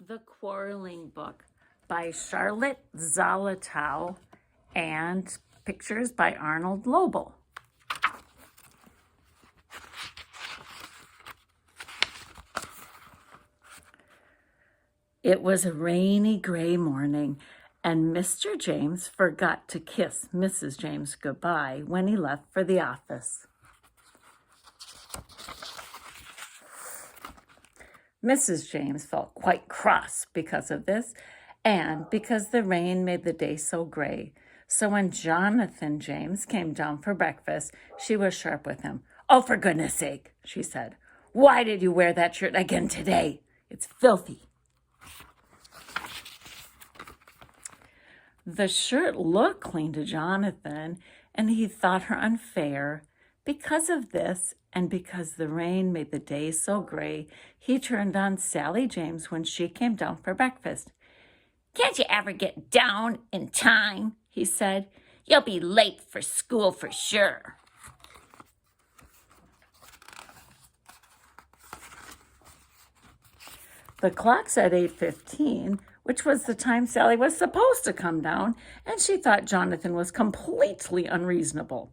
The Quarreling Book by Charlotte Zolotow and pictures by Arnold Lobel. It was a rainy, gray morning, and Mr. James forgot to kiss Mrs. James goodbye when he left for the office. Mrs. James felt quite cross because of this, and because the rain made the day so gray. So when Jonathan James came down for breakfast, she was sharp with him. "Oh, for goodness sake," she said. "Why did you wear that shirt again today? It's filthy." The shirt looked clean to Jonathan, and he thought her unfair. Because of this, and because the rain made the day so gray, he turned on Sally James when she came down for breakfast. "Can't you ever get down in time?" he said. "You'll be late for school for sure." The clock said 8:15, which was the time Sally was supposed to come down, and she thought Jonathan was completely unreasonable.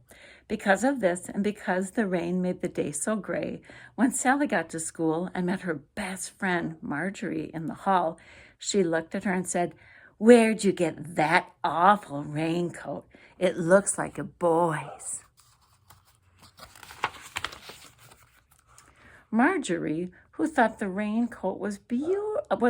Because of this, and because the rain made the day so gray, when Sally got to school and met her best friend, Marjorie, in the hall, she looked at her and said, "Where'd you get that awful raincoat? It looks like a boy's." Marjorie, who thought the raincoat was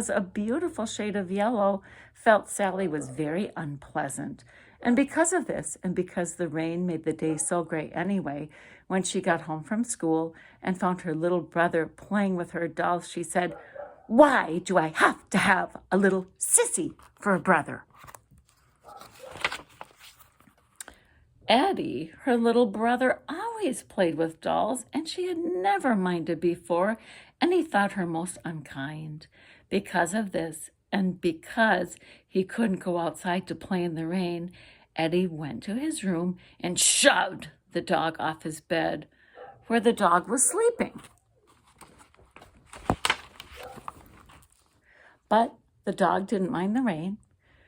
a beautiful shade of yellow, felt Sally was very unpleasant. And because of this, and because the rain made the day so gray anyway, when she got home from school and found her little brother playing with her dolls, she said, "Why do I have to have a little sissy for a brother?" Eddie, her little brother, always played with dolls, and she had never minded before, and he thought her most unkind. Because of this, and because he couldn't go outside to play in the rain, Eddie went to his room and shoved the dog off his bed, where the dog was sleeping. But the dog didn't mind the rain.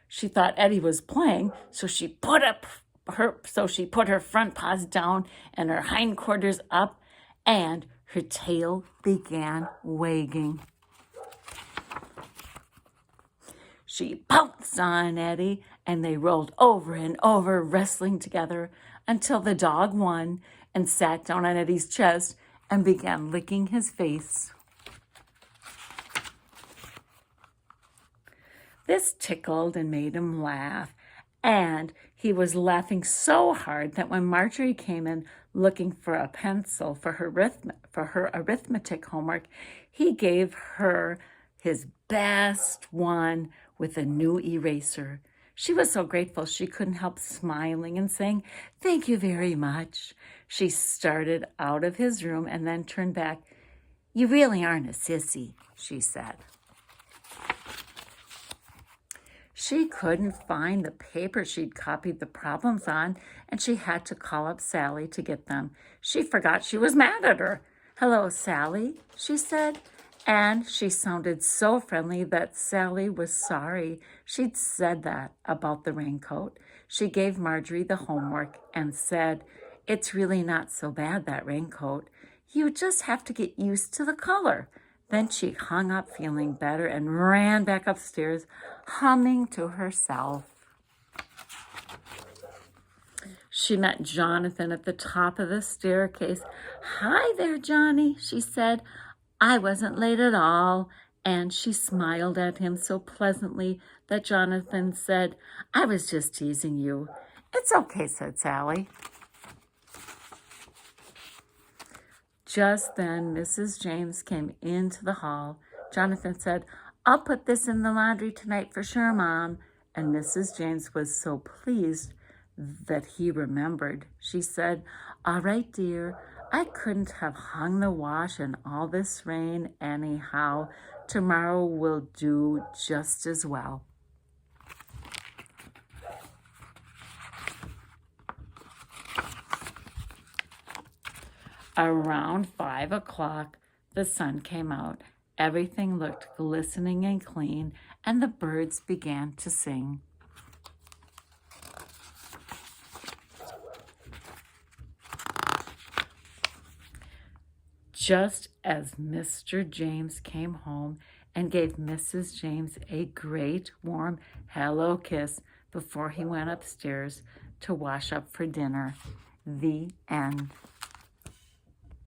She thought Eddie was playing, so she put her front paws down and her hindquarters up, and her tail began wagging. She pounced on Eddie, and they rolled over and over, wrestling together, until the dog won and sat down on Eddie's chest and began licking his face. This tickled and made him laugh, and he was laughing so hard that when Marjorie came in looking for a pencil for her arithmetic homework, he gave her his best one with a new eraser. She was so grateful she couldn't help smiling and saying, "Thank you very much." She started out of his room and then turned back. "You really aren't a sissy," she said. She couldn't find the paper she'd copied the problems on, and she had to call up Sally to get them. She forgot she was mad at her. "Hello, Sally," she said, and she sounded so friendly that Sally was sorry she'd said that about the raincoat. She gave Marjorie the homework and said, "It's really not so bad, that raincoat. You just have to get used to the color." Then she hung up feeling better and ran back upstairs, humming to herself. She met Jonathan at the top of the staircase. "Hi there, Johnny," she said. "I wasn't late at all." And she smiled at him so pleasantly that Jonathan said, "I was just teasing you." "It's okay," said Sally. Just then, Mrs. James came into the hall. Jonathan said, "I'll put this in the laundry tonight for sure, Mom." And Mrs. James was so pleased that he remembered. She said, "All right, dear. I couldn't have hung the wash in all this rain anyhow. Tomorrow will do just as well." Around 5 o'clock, the sun came out, Everything looked glistening and clean, and the birds began to sing. Just as Mr. James came home and gave Mrs. James a great warm hello kiss before he went upstairs to wash up for dinner. The end.